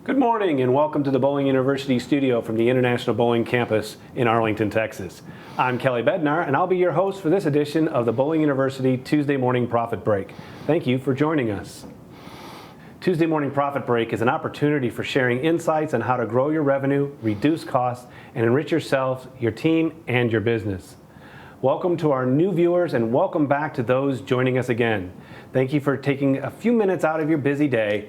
Good morning and welcome to the Bowling University studio from the International Bowling Campus in Arlington, Texas. I'm Kelly Bednar and I'll be your host for this edition of the Bowling University Tuesday Morning Profit Break. Thank you for joining us. Tuesday Morning Profit Break is an opportunity for sharing insights on how to grow your revenue, reduce costs, and enrich yourself, your team, and your business. Welcome to our new viewers and welcome back to those joining us again. Thank you for taking a few minutes out of your busy day.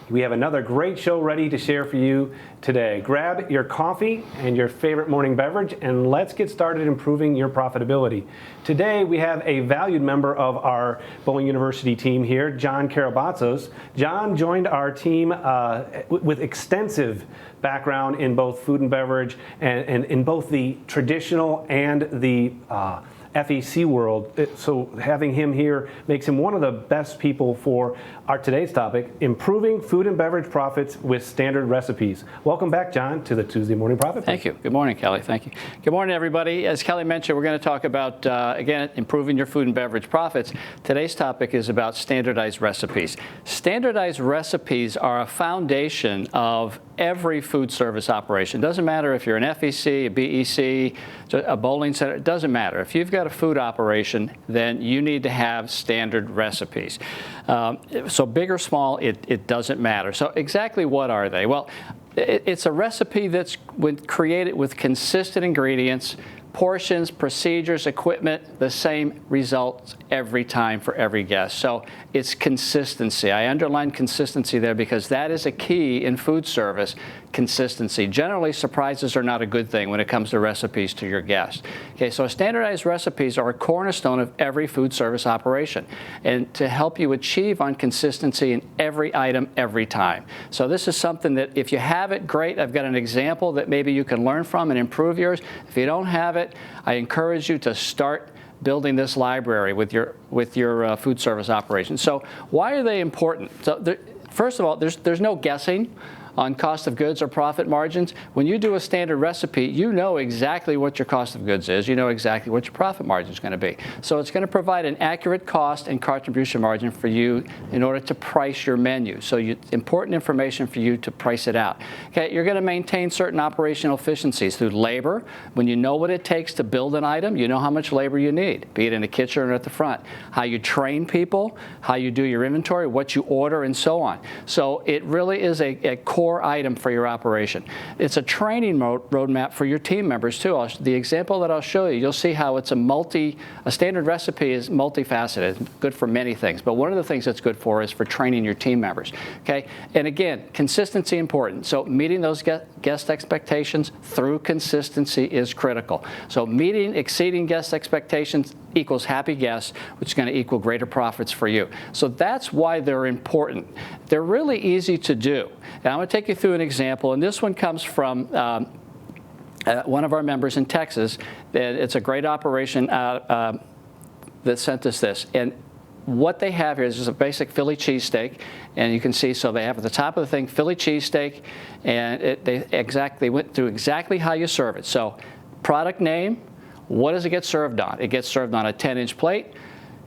We have another great show ready to share for you today. Grab your coffee and your favorite morning beverage and let's get started improving your profitability. Today we have a valued member of our Bowling University team here, John Karabatsos. John joined our team with extensive background in both food and beverage and in both the traditional and the FEC world. So having him here makes him one of the best people for our today's topic, improving food and beverage profits with standard recipes. Welcome back, John, to the Tuesday Morning Profit. Thank you. Good morning, Kelly. Thank you. Good morning, everybody. As Kelly mentioned, we're going to talk about, again, improving your food and beverage profits. Today's topic is about standardized recipes. Standardized recipes are a foundation of every food service operation. It doesn't matter if you're an FEC, a BEC, a bowling center, it doesn't matter. If you've got a food operation, then you need to have standard recipes. So big or small, it doesn't matter. So exactly what are they? Well, it's a recipe that's created with consistent ingredients, portions, procedures, equipment, the same results every time for every guest. So it's consistency. I underline consistency there because that is a key in food service, consistency. Generally, surprises are not a good thing when it comes to recipes to your guests. Okay, so standardized recipes are a cornerstone of every food service operation and to help you achieve on consistency in every item every time. So this is something that if you have it, great. I've got an example that maybe you can learn from and improve yours. If you don't have it, I encourage you to start building this library with your food service operation. So why are they important? So first of all, there's no guessing on cost of goods or profit margins. When you do a standard recipe, you know exactly what your cost of goods is. You know exactly what your profit margin is going to be. So it's going to provide an accurate cost and contribution margin for you in order to price your menu. So important information for you to price it out. Okay, you're going to maintain certain operational efficiencies through labor. When you know what it takes to build an item, you know how much labor you need, be it in the kitchen or at the front. How you train people, how you do your inventory, what you order, and so on. So it really is a core item for your operation. It's a training roadmap for your team members too. The example that I'll show you, you'll see how it's a standard recipe is multifaceted. It's good for many things, but one of the things it's good for is for training your team members. Okay, and again, consistency important. So meeting those guest expectations through consistency is critical. So exceeding guest expectations equals happy guests, which is going to equal greater profits for you. So that's why they're important. They're really easy to do. And I'm going to take you through an example, and this one comes from one of our members in Texas. It's a great operation that sent us this. And what they have here is just a basic Philly cheesesteak, and you can see, so they have at the top of the thing Philly cheesesteak, and they went through exactly how you serve it. So product name, what does it get served on? It gets served on a 10-inch plate.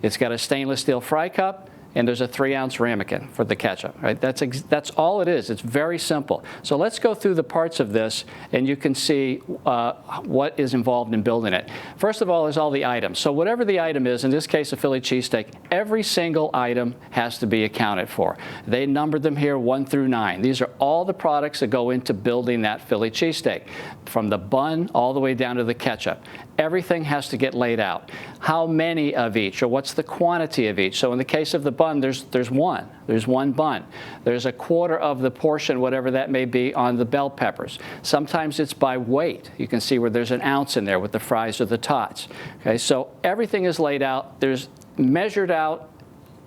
It's got a stainless steel fry cup, and there's a 3-ounce ramekin for the ketchup. Right? That's all it is. It's very simple. So let's go through the parts of this, and you can see what is involved in building it. First of all, there's all the items. So whatever the item is, in this case a Philly cheesesteak, every single item has to be accounted for. They numbered them here 1 through 9. These are all the products that go into building that Philly cheesesteak, from the bun all the way down to the ketchup. Everything has to get laid out. How many of each, or what's the quantity of each? So in the case of the bun, there's one. There's one bun. There's a quarter of the portion, whatever that may be, on the bell peppers. Sometimes it's by weight. You can see where there's an ounce in there with the fries or the tots. Okay, so everything is laid out. There's measured out.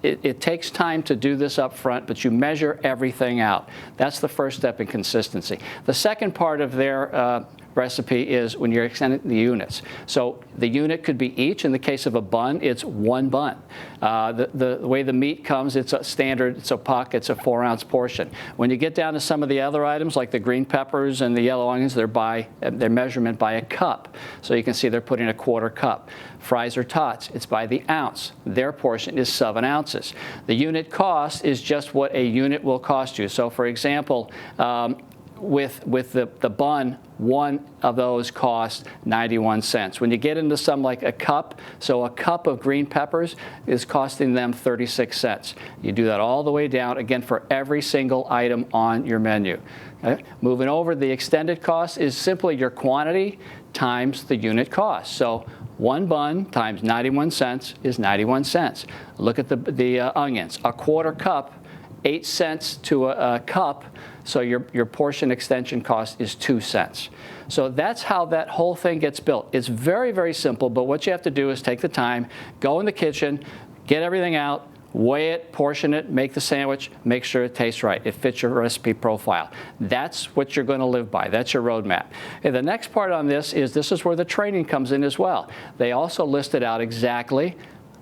It takes time to do this up front, but you measure everything out. That's the first step in consistency. The second part of their recipe is when you're extending the units. So the unit could be each. In the case of a bun, it's one bun. The way the meat comes, it's a standard, it's a puck, it's a 4-ounce portion. When you get down to some of the other items like the green peppers and the yellow onions, they're measurement by a cup. So you can see they're putting a 1/4 cup. Fries or tots, it's by the ounce. Their portion is 7 ounces. The unit cost is just what a unit will cost you. So for example, with the bun, one of those costs 91 cents. When you get into some like a cup, so a cup of green peppers is costing them 36 cents. You do that all the way down, again, for every single item on your menu. Okay? Moving over, the extended cost is simply your quantity times the unit cost. So one bun times 91 cents is 91 cents. Look at the onions. A 1/4 cup, 8 cents to a cup, so your portion extension cost is 2 cents. So that's how that whole thing gets built. It's very, very simple, but what you have to do is take the time, go in the kitchen, get everything out, weigh it, portion it, make the sandwich, make sure it tastes right. It fits your recipe profile. That's what you're going to live by. That's your roadmap. And the next part on this is where the training comes in as well. They also listed out exactly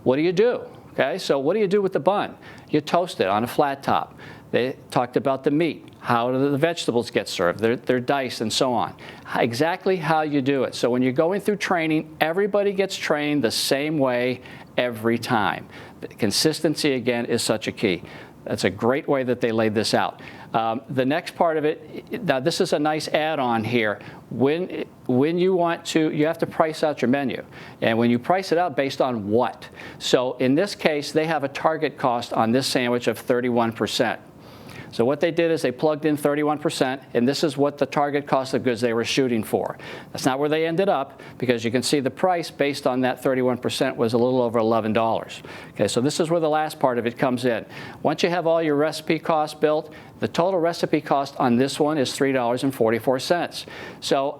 what do you do. Okay, so what do you do with the bun? You toast it on a flat top. They talked about the meat. How do the vegetables get served? They're diced and so on. Exactly how you do it. So when you're going through training, everybody gets trained the same way every time. Consistency, again, is such a key. That's a great way that they laid this out. The next part of it, now this is a nice add-on here. When you want to, you have to price out your menu. And when you price it out based on what? So in this case, they have a target cost on this sandwich of 31%. So what they did is they plugged in 31%, and this is what the target cost of goods they were shooting for. That's not where they ended up, because you can see the price based on that 31% was a little over $11. Okay, so this is where the last part of it comes in. Once you have all your recipe costs built, the total recipe cost on this one is $3.44. So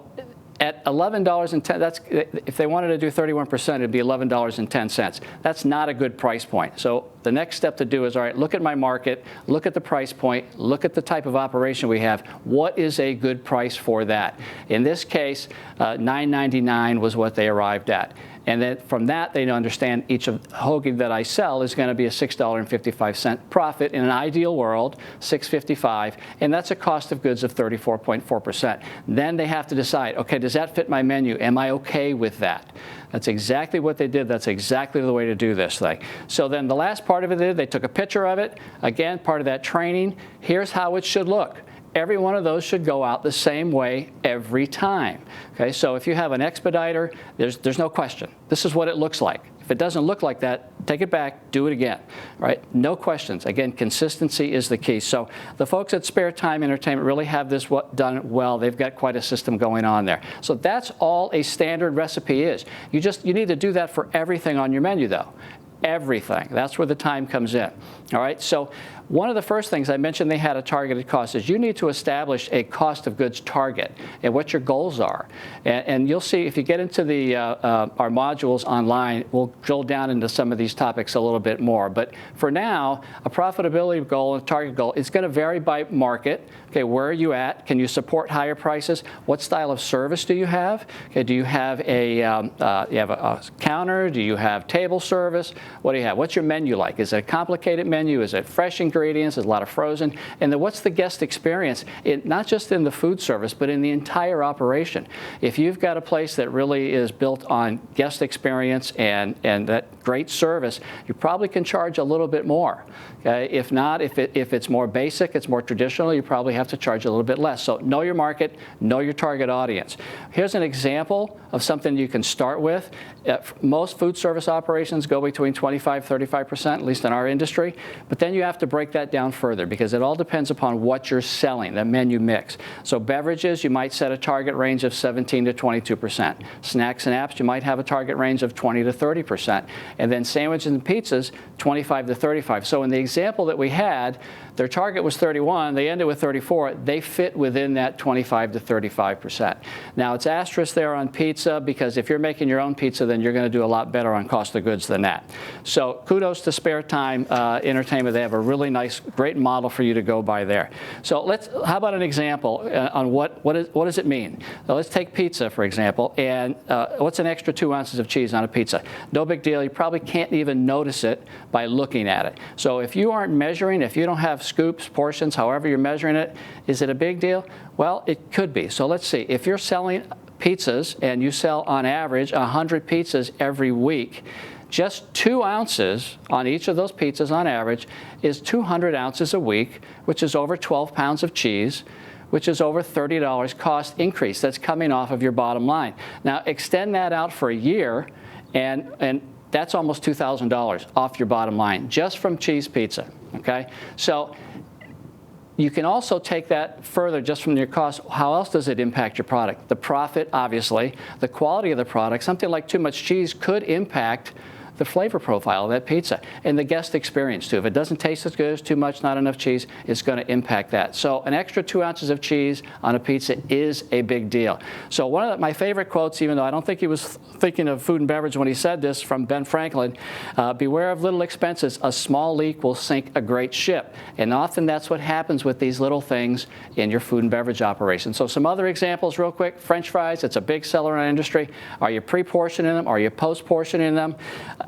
at $11.10, that's, if they wanted to do 31%, it'd be $11.10. That's not a good price point. So the next step to do is, all right, look at my market, look at the price point, look at the type of operation we have. What is a good price for that? In this case, $9.99 was what they arrived at. And then from that, they understand each of hoagie that I sell is going to be a $6.55 profit. In an ideal world, $6.55, and that's a cost of goods of 34.4%. Then they have to decide, okay, does that fit my menu? Am I okay with that? That's exactly what they did. That's exactly the way to do this thing. So then the last part of it, they took a picture of it. Again, part of that training. Here's how it should look. Every one of those should go out the same way every time. Okay, so if you have an expediter, there's no question. This is what it looks like. If it doesn't look like that, take it back, do it again. Right? No questions. Again, consistency is the key. So the folks at Spare Time Entertainment really have this done well. They've got quite a system going on there. So that's all a standard recipe is. You need to do that for everything on your menu, though. Everything. That's where the time comes in. All right. So one of the first things I mentioned they had a targeted cost is you need to establish a cost of goods target and what your goals are. And you'll see if you get into our modules online, we'll drill down into some of these topics a little bit more. But for now, a profitability goal and target goal is going to vary by market. Okay, where are you at? Can you support higher prices? What style of service do you have? Okay, do you have a counter? Do you have table service? What do you have? What's your menu like? Is it a complicated menu? Is it fresh ingredients? Is it a lot of frozen? And then what's the guest experience? Not just in the food service, but in the entire operation. If you've got a place that really is built on guest experience and that great service, you probably can charge a little bit more. Okay? If not, if it's more basic, it's more traditional, you probably have to charge a little bit less. So know your market, know your target audience. Here's an example of something you can start with. Most food service operations go between 25–35%, at least in our industry. But then you have to break that down further because it all depends upon what you're selling, the menu mix. So beverages, you might set a target range of 17–22%. Snacks and apps, you might have a target range of 20–30%. And then sandwiches and pizzas, 25 to 35. So in the example that we had, their target was 31, they ended with 34. They fit within that 25 to 35%. Now it's asterisk there on pizza, because if you're making your own pizza, then you're going to do a lot better on cost of goods than that. So kudos to Spare Time Entertainment. They have a really nice, great model for you to go by there. So how about an example on what does it mean? Now let's take pizza, for example, and what's an extra 2 ounces of cheese on a pizza? No big deal. You probably can't even notice it by looking at it. So if you aren't measuring, if you don't have scoops, portions, however you're measuring it, is it a big deal? Well, it could be. So let's see. If you're selling pizzas and you sell on average 100 pizzas every week, just 2 ounces on each of those pizzas on average is 200 ounces a week, which is over 12 pounds of cheese, which is over $30 cost increase that's coming off of your bottom line. Now extend that out for a year, and that's almost $2,000 off your bottom line just from cheese pizza, okay? So you can also take that further just from your cost. How else does it impact your product? The profit, obviously, the quality of the product. Something like too much cheese could impact the flavor profile of that pizza and the guest experience too. If it doesn't taste as good as too much, not enough cheese, it's going to impact that. So an extra 2 ounces of cheese on a pizza is a big deal. So one of my favorite quotes, even though I don't think he was thinking of food and beverage when he said this, from Ben Franklin, beware of little expenses. A small leak will sink a great ship. And often that's what happens with these little things in your food and beverage operation. So some other examples real quick. French fries, it's a big seller in our industry. Are you pre-portioning them? Are you post-portioning them?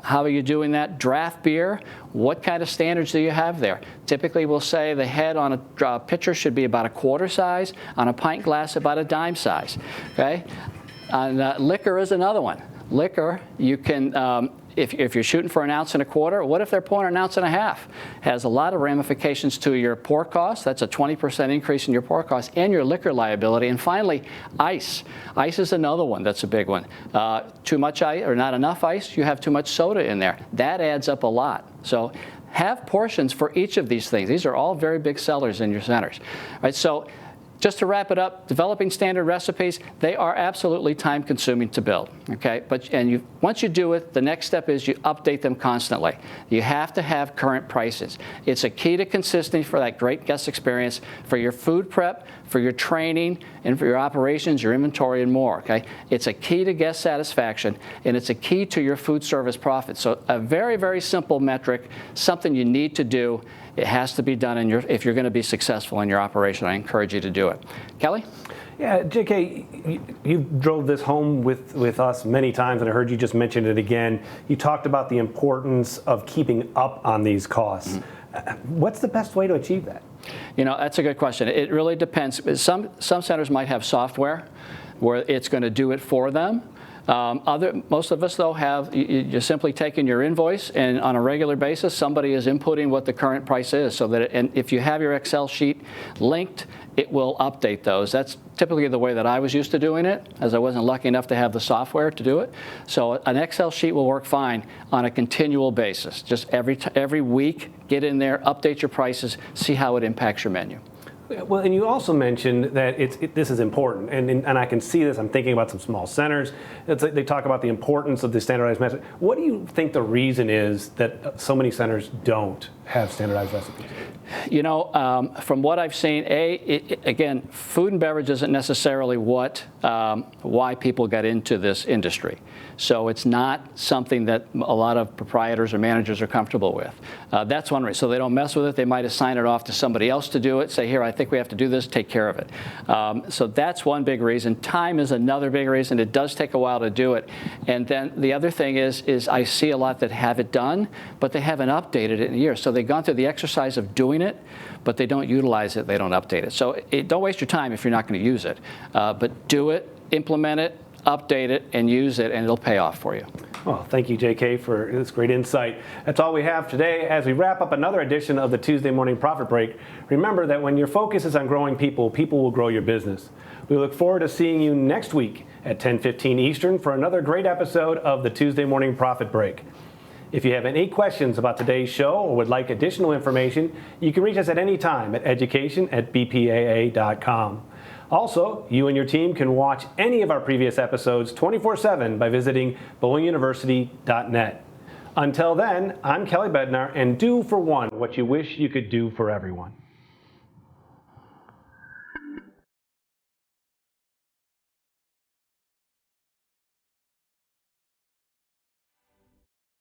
How are you doing that? Draft beer, what kind of standards do you have there? Typically we'll say the head on a pitcher should be about a quarter size, on a pint glass about a dime size, okay? And liquor is another one. Liquor, you can, if you're shooting for 1.25 ounces, what if they're pouring 1.5 ounces? Has a lot of ramifications to your pour cost. That's a 20% increase in your pour cost and your liquor liability. And finally, ice. Ice is another one that's a big one. Too much ice or not enough ice, you have too much soda in there. That adds up a lot. So have portions for each of these things. These are all very big sellers in your centers. All right, so just to wrap it up, developing standard recipes, they are absolutely time-consuming to build, okay? Once you do it, the next step is you update them constantly. You have to have current prices. It's a key to consistency for that great guest experience, for your food prep, for your training, and for your operations, your inventory, and more, okay? It's a key to guest satisfaction, and it's a key to your food service profits. So a very, very simple metric, something you need to do. It has to be done if you're going to be successful in your operation. I encourage you to do it. Kelly? Yeah, JK, you drove this home with us many times, and I heard you just mention it again. You talked about the importance of keeping up on these costs. Mm-hmm. What's the best way to achieve that? You know, that's a good question. It really depends. Some centers might have software where it's going to do it for them. Most of us, though, have, you're simply taking your invoice, and on a regular basis, somebody is inputting what the current price is. So that, and if you have your Excel sheet linked, it will update those. That's typically the way that I was used to doing it, as I wasn't lucky enough to have the software to do it. So an Excel sheet will work fine on a continual basis. Just every week, get in there, update your prices, see how it impacts your menu. Well, and you also mentioned that this is important, and I can see this. I'm thinking about some small centers. It's like they talk about the importance of the standardized method. What do you think the reason is that so many centers don't have standardized recipes? You know, from what I've seen, again, food and beverage isn't necessarily why people got into this industry. So it's not something that a lot of proprietors or managers are comfortable with. That's one reason. So they don't mess with it. They might assign it off to somebody else to do it. Say, here, I think we have to do this. Take care of it. So that's one big reason. Time is another big reason. It does take a while to do it. And then the other thing is I see a lot that have it done, but they haven't updated it in a year. So they've gone through the exercise of doing it, but they don't utilize it. They don't update it. So don't waste your time if you're not going to use it. But do it, implement it, update it, and use it, and it'll pay off for you. Well, thank you, JK, for this great insight. That's all we have today. As we wrap up another edition of the Tuesday Morning Profit Break, remember that when your focus is on growing people, people will grow your business. We look forward to seeing you next week at 10:15 Eastern for another great episode of the Tuesday Morning Profit Break. If you have any questions about today's show or would like additional information, you can reach us at any time at education@bpaa.com. Also, you and your team can watch any of our previous episodes 24/7 by visiting bowlinguniversity.net. Until then, I'm Kelly Bednar, and do for one what you wish you could do for everyone.